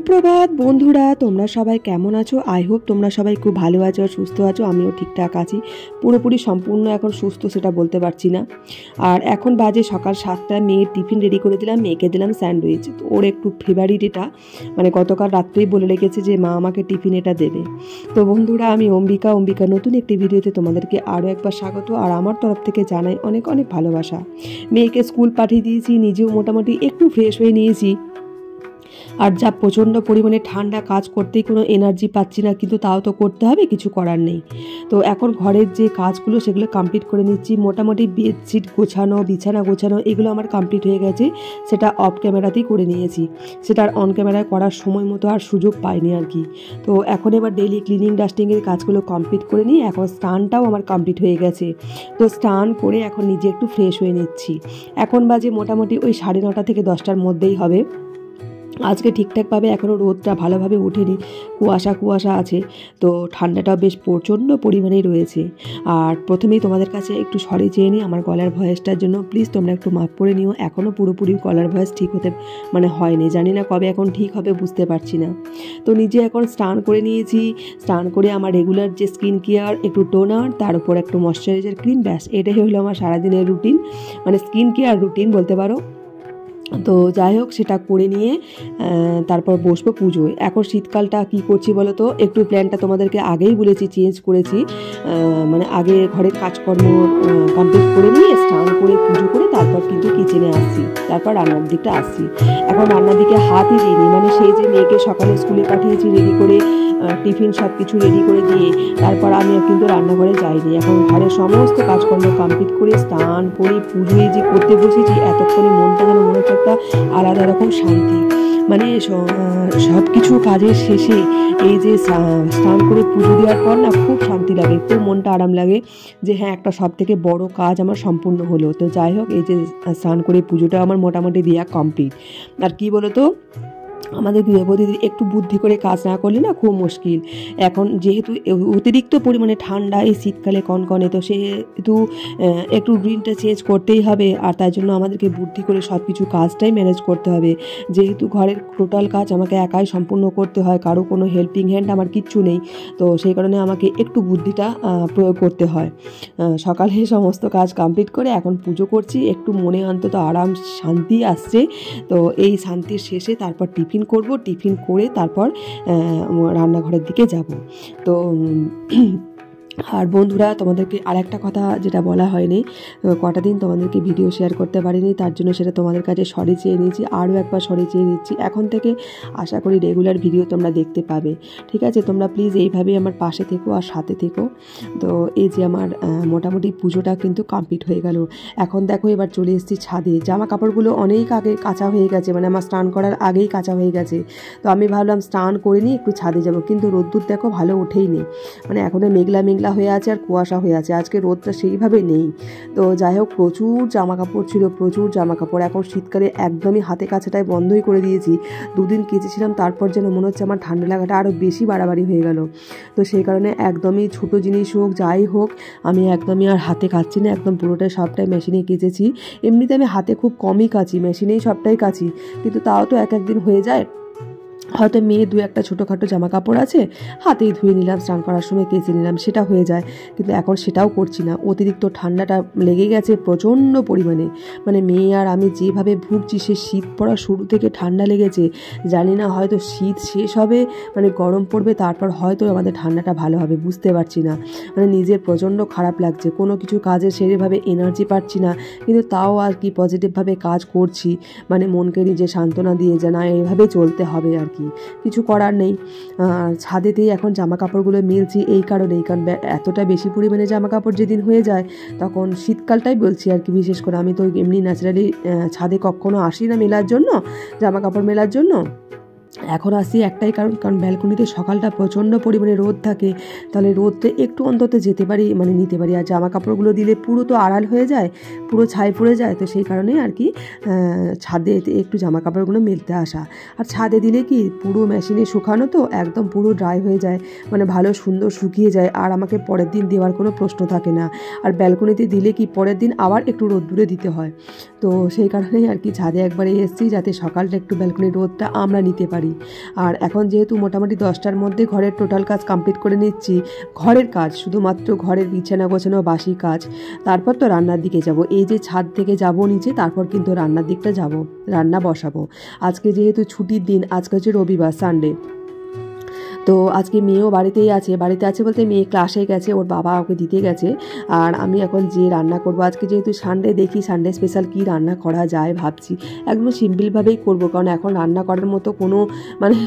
সুপ্রভাত বন্ধুরা, তোমরা সবাই কেমন আছো? আই হোপ তোমরা সবাই খুব ভালো আছো আর সুস্থ আছো। আমিও ঠিকঠাক আছি, পুরোপুরি সম্পূর্ণ এখন সুস্থ সেটা বলতে পারছি না। আর এখন বাজে সকাল 7টায়। মেয়ের টিফিন রেডি করে দিলাম, মেয়েকে দিলাম স্যান্ডউইচ। ওর একটু ফেভারিট এটা, মানে গতকাল রাত্রেই বলে রেখেছে যে মা আমাকে টিফিন এটা দেবে। তো বন্ধুরা, আমি অম্বিকা নতুন একটি ভিডিওতে তোমাদেরকে আরও একবার স্বাগত। আর আমার তরফ থেকে জানাই অনেক অনেক ভালোবাসা। মেয়েকে স্কুল পাঠিয়ে দিয়েছি, নিজেও মোটামুটি একটু ফ্রেশ হয়ে নিয়েছি। আর যা প্রচণ্ড পরিমাণে ঠান্ডা, কাজ করতেই কোনো এনার্জি পাচ্ছি না, কিন্তু তাও তো করতে হবে, কিছু করার নেই। তো এখন ঘরের যে কাজগুলো সেগুলো কমপ্লিট করে নিচ্ছি। মোটামুটি বেডশিট গোছানো, বিছানা গোছানো এগুলো আমার কমপ্লিট হয়ে গেছে। সেটা অফ ক্যামেরাতেই করে নিয়েছি, সেটা আর অন ক্যামেরায় করার সময় মতো আর সুযোগ পাইনি আর কি। তো এখন এবার ডেইলি ক্লিনিং ডাস্টিংয়ের কাজগুলো কমপ্লিট করে নিই। এখন স্নানটাও আমার কমপ্লিট হয়ে গেছে। তো স্নান করে এখন নিজে একটু ফ্রেশ হয়ে নিচ্ছি। এখন বাজে মোটামুটি ওই 9:30 থেকে 10টার মধ্যেই হবে। আজকে ঠিকঠাকভাবে এখনও রোদটা ভালোভাবে ওঠেনি, কুয়াশা আছে। তো ঠান্ডাটাও বেশ প্রচণ্ড পরিমাণেই রয়েছে। আর প্রথমেই তোমাদের কাছে একটু সরি চেয়ে নিই আমার গলার ভয়েসটার জন্য। প্লিজ তোমরা একটু মাফ করে নিও, এখনও পুরোপুরি গলার ভয়েস ঠিক হতে হয়নি। জানি না কবে এখন ঠিক হবে, বুঝতে পারছি না। তো নিজে এখন স্নান করে নিয়েছি। স্নান করে আমার রেগুলার যে স্কিন কেয়ার, একটু টোনার, তার উপর একটু ময়শ্চারাইজার ক্রিম, ব্যাস এটাই হলো আমার সারাদিনের রুটিন, মানে স্কিন কেয়ার রুটিন বলতে পারো। তো যাই হোক, সেটা করে নিয়ে তারপর বসবো পুজোয়। এখন শীতকালটা কি করছি বলো তো, একটু প্ল্যানটা তোমাদেরকে আগেই বলেছি, চেঞ্জ করেছি। মানে আগে ঘরের কাজকর্ম কমপ্লিট করে নিয়ে স্নান করে পুজো করে তারপর কিন্তু কিচেনে আসছি, তারপর রান্নার দিকটা আসছি। এখন রান্নার দিকে হাতই দিইনি, মানে সেই যে মেয়েকে সকালে স্কুলে পাঠিয়েছি রেডি করে, টিফিন সব কিছু রেডি করে দিয়ে তারপর আমি কিন্তু রান্নাঘরে যাইনি। এখন ঘরের সমস্ত কাজকর্ম কমপ্লিট করে স্নান করে পুজোয় যে করতে বসেছি, এতক্ষণে মনটা যেন মনে হচ্ছে একটা আলাদা রকম শান্তি। মানে সব কিছু কাজের শেষে এই যে স্নান করে পুজো দেওয়ার পর না, খুব শান্তি লাগে, খুব মনটা আরাম লাগে যে হ্যাঁ, একটা সব থেকে বড় কাজ আমার সম্পূর্ণ হলো। তো যাই হোক, এই যে স্নান করে পুজোটা আমার মোটামুটি দেওয়া কমপ্লিট। আর কি বলো তো, আমাদের গৃহবধূদের একটু বুদ্ধি করে কাজ না করলে না খুব মুশকিল। এখন যেহেতু অতিরিক্ত পরিমাণে ঠান্ডা এই শীতকালে কনকনে, তো সেহেতু একটু রুটিনটা চেঞ্জ করতেই হবে। আর তাই জন্য আমাদেরকে বুদ্ধি করে সব কিছু কাজটাই ম্যানেজ করতে হবে। যেহেতু ঘরের টোটাল কাজ আমাকে একাই সম্পূর্ণ করতে হয়, কারো কোনো হেল্পিং হ্যান্ড আমার কিচ্ছু নেই। তো সেই কারণে আমাকে একটু বুদ্ধিটা প্রয়োগ করতে হয়। সকালে সমস্ত কাজ কমপ্লিট করে এখন পুজো করছি, একটু মনে অন্তত আরাম শান্তি আসছে। তো এই শান্তির শেষে তারপর টিফিন করব, টিফিন করে তারপর রান্নাঘরের দিকে যাব। তো আর বন্ধুরা, তোমাদেরকে আরেকটা কথা যেটা বলা হয়নি, কটা দিন তোমাদেরকে ভিডিও শেয়ার করতে পারিনি, তার জন্য সেটা তোমাদের কাছে সরি চেয়ে নিয়েছি। আরও একবার সরি চেয়ে নিচ্ছি। এখন থেকে আশা করি রেগুলার ভিডিও তোমরা দেখতে পাবে, ঠিক আছে? তোমরা প্লিজ এইভাবেই আমার পাশে থেকো আর সাথে থেকো। তো এই যে আমার মোটামুটি পুজোটা কিন্তু কমপ্লিট হয়ে গেল। এখন দেখো, এবার চলে এসেছি ছাদে। জামা কাপড়গুলো অনেক আগে কাঁচা হয়ে গেছে, মানে আমার স্নান করার আগেই কাঁচা হয়ে গেছে। তো আমি ভাবলাম স্নান করে নিই, একটু ছাদে যাব, কিন্তু রোদ্দুর দেখো ভালো ওঠেই নেই, মানে এখনও মেঘলা হয়ে আছে আর কুয়াশা হয়ে আছে। আজকে রোদটা সেইভাবে নেই। তো যাই হোক, প্রচুর জামা কাপড় ছিল, প্রচুর জামা কাপড়। এখন শীতকালে একদমই হাতে কাছেটাই বন্ধই করে দিয়েছি। 2 দিন কেচেছিলাম, তারপর যেন মনে হচ্ছে আমার ঠান্ডা লাগাটা আরও বেশি বাড়াবাড়ি হয়ে গেল। তো সেই কারণে একদমই ছোট জিনিস হোক যাই হোক, আমি একদমই আর হাতে কাচ্ছি না, একদম পুরোটাই সবটাই মেশিনে কেচেছি। এমনিতে আমি হাতে খুব কমই কাচি, মেশিনেই সবটাই কাচি, কিন্তু তাও তো এক একদিন হয়ে যায়। হয়তো মেয়ে 2-1টা ছোটোখাটো জামা কাপড় আছে, হাতেই ধুয়ে নিলাম, স্নান করার সময় কেচে নিলাম, সেটা হয়ে যায়। কিন্তু এখন সেটাও করছি না। অতিরিক্ত ঠান্ডাটা লেগে গেছে প্রচণ্ড পরিমাণে। মানে মেয়ে আর আমি যেভাবে ভুগছি, সে শীত পড়া শুরু থেকে ঠান্ডা লেগেছে। জানি না, হয়তো শীত শেষ হবে, মানে গরম পড়বে, তারপর হয়তো আমাদের ঠান্ডাটা ভালো হবে, বুঝতে পারছি না। মানে নিজের প্রচণ্ড খারাপ লাগছে, কোনো কিছু কাজে সেভাবে এনার্জি পাচ্ছি না, কিন্তু তাও আর কি পজিটিভভাবে কাজ করছি, মানে মনকে নিজে সান্ত্বনা দিয়ে যে না, এইভাবে চলতে হবে আর কি, কিছু করার নেই। ছাদেতেই এখন জামা কাপড়গুলো মেলছি এই কারণেই, কারণ এতটা বেশি পরিমাণে জামা কাপড় যেদিন হয়ে যায়, তখন শীতকালটাই বলছি আর কি। বিশেষ করে আমি তো এমনি ন্যাচারালি ছাদে কখনো আসি না মেলার জন্য, জামা কাপড় মেলার জন্য। এখন আসি একটাই কারণ ব্যালকনিতে সকালটা প্রচণ্ড পরিমাণে রোদ থাকে, তাহলে রোদতে একটু অন্তত যেতে পারি, মানে নিতে পারি। আর জামা কাপড়গুলো দিলে পুরো তো আড়াল হয়ে যায়, পুরো ছাই পড়ে যায়। তো সেই কারণেই আর কি ছাদে একটু জামা কাপড়গুলো মেলতে আসা। আর ছাদে দিলে কি, পুরো মেশিনে শুকানো তো একদম পুরো ড্রাই হয়ে যায়, মানে ভালো সুন্দর শুকিয়ে যায়, আর আমাকে পরের দিন দেওয়ার কোনো প্রশ্ন থাকে না। আর ব্যালকনিতে দিলে কি, পরের দিন আবার একটু রোদ্দুরে দিতে হয়। তো সেই কারণেই আর কি ছাদে একবারে এসেছি, যাতে সকালটা একটু ব্যালকনির রোদটা আমরা নিতে পারি। পারি। আর এখন যেহেতু মোটামুটি 10টার মধ্যে ঘরের টোটাল কাজ কমপ্লিট করে নিচ্ছি, ঘরের কাজ শুধুমাত্র ঘরের বিছানা গোছানো বাসি কাজ, তারপর তো রান্নার দিকে যাব। এই যে ছাদ থেকে যাব নিচে, তারপর কিন্তু রান্নার দিকটা যাব, রান্না বসাবো। আজকে যেহেতু ছুটির দিন, আজকে হচ্ছে রবিবার, সানডে, তো আজকে মেয়েও বাড়িতেই আছে। বাড়িতে আছে বলতে মেয়ে ক্লাসে গেছে, ওর বাবা ওকে দিতে গেছে। আর আমি এখন যে রান্না করব, আজকে যেহেতু সানডে, দেখি সানডে স্পেশাল কি রান্না করা যায় ভাবছি। একদম সিম্পলভাবেই করব, কারণ এখন রান্না করার মতো কোনো মানে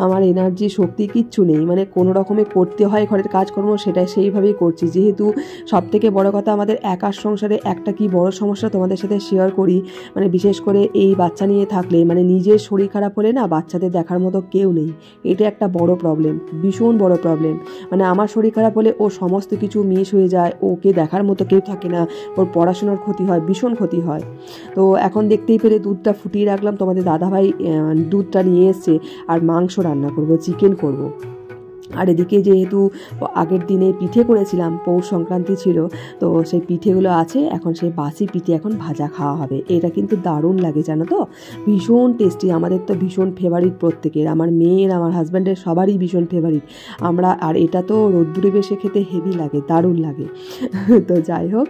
আমার এনার্জি শক্তি কিচ্ছু নেই। মানে কোনো রকমে করতে হয় ঘরের কাজকর্ম, সেটা সেইভাবেই করছি। যেহেতু সবথেকে বড় কথা, আমাদের একার সংসারে একটা কি বড় সমস্যা তোমাদের সাথে শেয়ার করি, মানে বিশেষ করে এই বাচ্চা নিয়ে থাকলে, মানে নিজের শরীর খারাপ হলে না বাচ্চাদের দেখার মতো কেউ নেই। এটা একটা বড় প্রবলেম, ভীষণ বড় প্রবলেম। মানে আমার শরীর খারাপ হলে ও সমস্ত কিছু মিস হয়ে যায়, ওকে দেখার মতো কেউ থাকে না, ওর পড়াশোনার ক্ষতি হয়, ভীষণ ক্ষতি হয়। তো এখন দেখতেই পেলে দুধটা ফুটিয়ে রাখলাম, তোমাদের দাদাভাই দুধটা নিয়ে এসছে, আর মাংস রান্না করব, চিকেন করব। আর এদিকে যেহেতু আগের দিনে পিঠে করেছিলাম, পৌষ সংক্রান্তি ছিল, তো সেই পিঠেগুলো আছে, এখন সেই বাসি পিঠে এখন ভাজা খাওয়া হবে। এটা কিন্তু দারুণ লাগে জানো তো, ভীষণ টেস্টি। আমাদের তো ভীষণ ফেভারিট প্রত্যেকের, আমার মেয়ের, আমার হাজব্যান্ডের, সবারই ভীষণ ফেভারিট আমরা। আর এটা তো রোদ্দুরে বেশে খেতে হেভি লাগে, দারুণ লাগে। তো যাই হোক,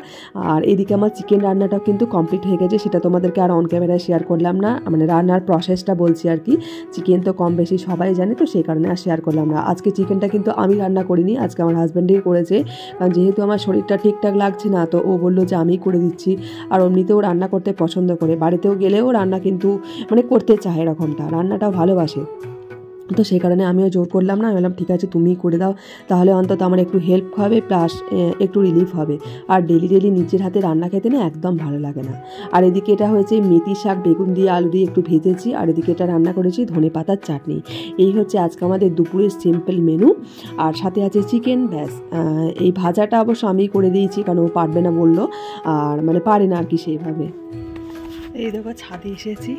আর এদিকে আমার চিকেন রান্নাটাও কিন্তু কমপ্লিট হয়ে গেছে, সেটা তোমাদেরকে আর অন ক্যামেরায় শেয়ার করলাম না, মানে রান্নার প্রসেসটা বলছি আর কি। চিকেন তো কম বেশি সবাই জানে, তো সেই কারণে আর শেয়ার করলাম না। আজকে চিকেনটা কিন্তু আমি রান্না করিনি, আজকে আমার হাজব্যান্ডই করেছে, কারণ যেহেতু আমার শরীরটা ঠিকঠাক লাগছে না, তো ও বললো যে আমি করে দিচ্ছি। আর এমনিতেও রান্না করতে পছন্দ করে, বাড়িতেও গেলেও রান্না কিন্তু মানে করতে চায়, এরকমটা রান্নাটাও ভালোবাসে। তো সেই কারণে আমিও জোর করলাম না, আমি বললাম ঠিক আছে তুমিই করে দাও, তাহলে অন্তত আমার একটু হেল্প হবে, প্লাস একটু রিলিফ হবে। আর ডেলি ডেলি নিজের হাতে রান্না খেতে না একদম ভালো লাগে না। আর এদিকে এটা হয়েছে মেথি শাক বেগুন দিয়ে আলু দিয়ে একটু ভেজেছি, আর এদিকে এটা রান্না করেছি ধনে পাতার চাটনি। এই হচ্ছে আজকে আমাদের দুপুরের সিম্পল মেনু। আর সাথে আছে চিকেন, ব্যাস। এই ভাজাটা অবশ্য আমিই করে দিয়েছি, কারণ ও পারবে না বললো, আর মানে পারে না আর কি সেইভাবে। এই দেখো ছাদে এসেছি,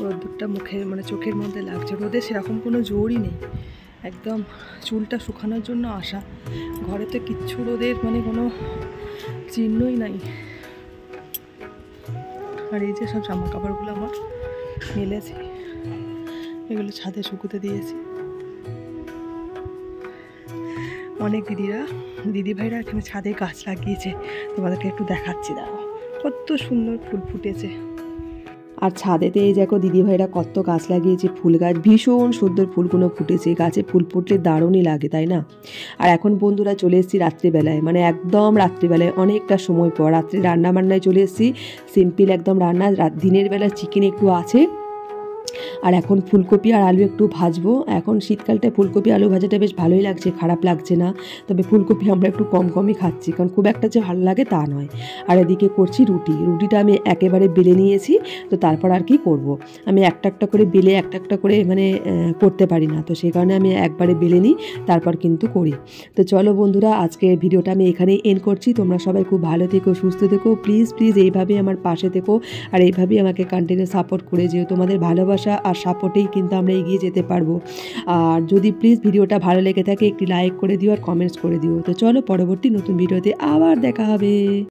রোদ্দুরটা মুখের মানে চোখের মধ্যে লাগছে, রোদে সেরকম কোনো জোরই নেই, একদম চুলটা শুকানোর জন্য আসা। ঘরে তো কিচ্ছু রোদের মানে কোনো চিহ্নই নাই। আর এই যে সব জামা কাপড়গুলো আমার মেলেছি, এগুলো ছাদে শুকোতে দিয়েছি। অনেক দিদিভাইরা এখানে ছাদে গাছ লাগিয়েছে, তোমাদেরকে একটু দেখাচ্ছি, দাঁড়াও কত সুন্দর ফুল ফুটেছে। আর ছাদেতে এই দেখো দিদিভাইরা কত গাছ লাগিয়েছে, ফুল গাছ, ভীষণ সুন্দর ফুলগুলো ফুটেছে। গাছে ফুল ফুটলে দারুণই লাগে, তাই না? আর এখন বন্ধুরা চলে এসেছি রাত্রিবেলায়, মানে একদম রাত্রিবেলায়, অনেকটা সময় পর রাত্রে রান্না বান্নায় চলে এসেছি। সিম্পল একদম রান্না, দিনের বেলা চিকেন একটু আছে, আর এখন ফুলকপি আর আলু একটু ভাজবো। এখন শীতকালটায় ফুলকপি আলু ভাজাটা বেশ ভালোই লাগছে, খারাপ লাগছে না। তবে ফুলকপি আমরা একটু কম কমই খাচ্ছি, কারণ খুব একটা যে ভালো লাগে তা নয়। আর এদিকে করছি রুটিটা আমি একেবারে বেলে নিয়েছি, তো তারপর আর কি করব, আমি একটা একটা করে বেলে একটা একটা করে মানে করতে পারি না, তো সেই কারণে আমি একবারে বেলে নিই, তারপর কিন্তু করি। তো চলো বন্ধুরা, আজকে ভিডিওটা আমি এখানেই এন্ড করছি। তোমরা সবাই খুব ভালো থেকো, সুস্থ থেকো, প্লিজ এইভাবেই আমার পাশে থেকো, আর এইভাবেই আমাকে কন্টিনিউ সাপোর্ট করে যেও। তোমাদের ভালোবাসা আর সাপোর্টেই কিন্তু আমরা এগিয়ে যেতে পারবো। আর যদি প্লিজ ভিডিওটা ভালো লেগে থাকে একটি লাইক করে দিও আর কমেন্টস করে দিও। তো চলো পরবর্তী নতুন ভিডিওতে আবার দেখা হবে।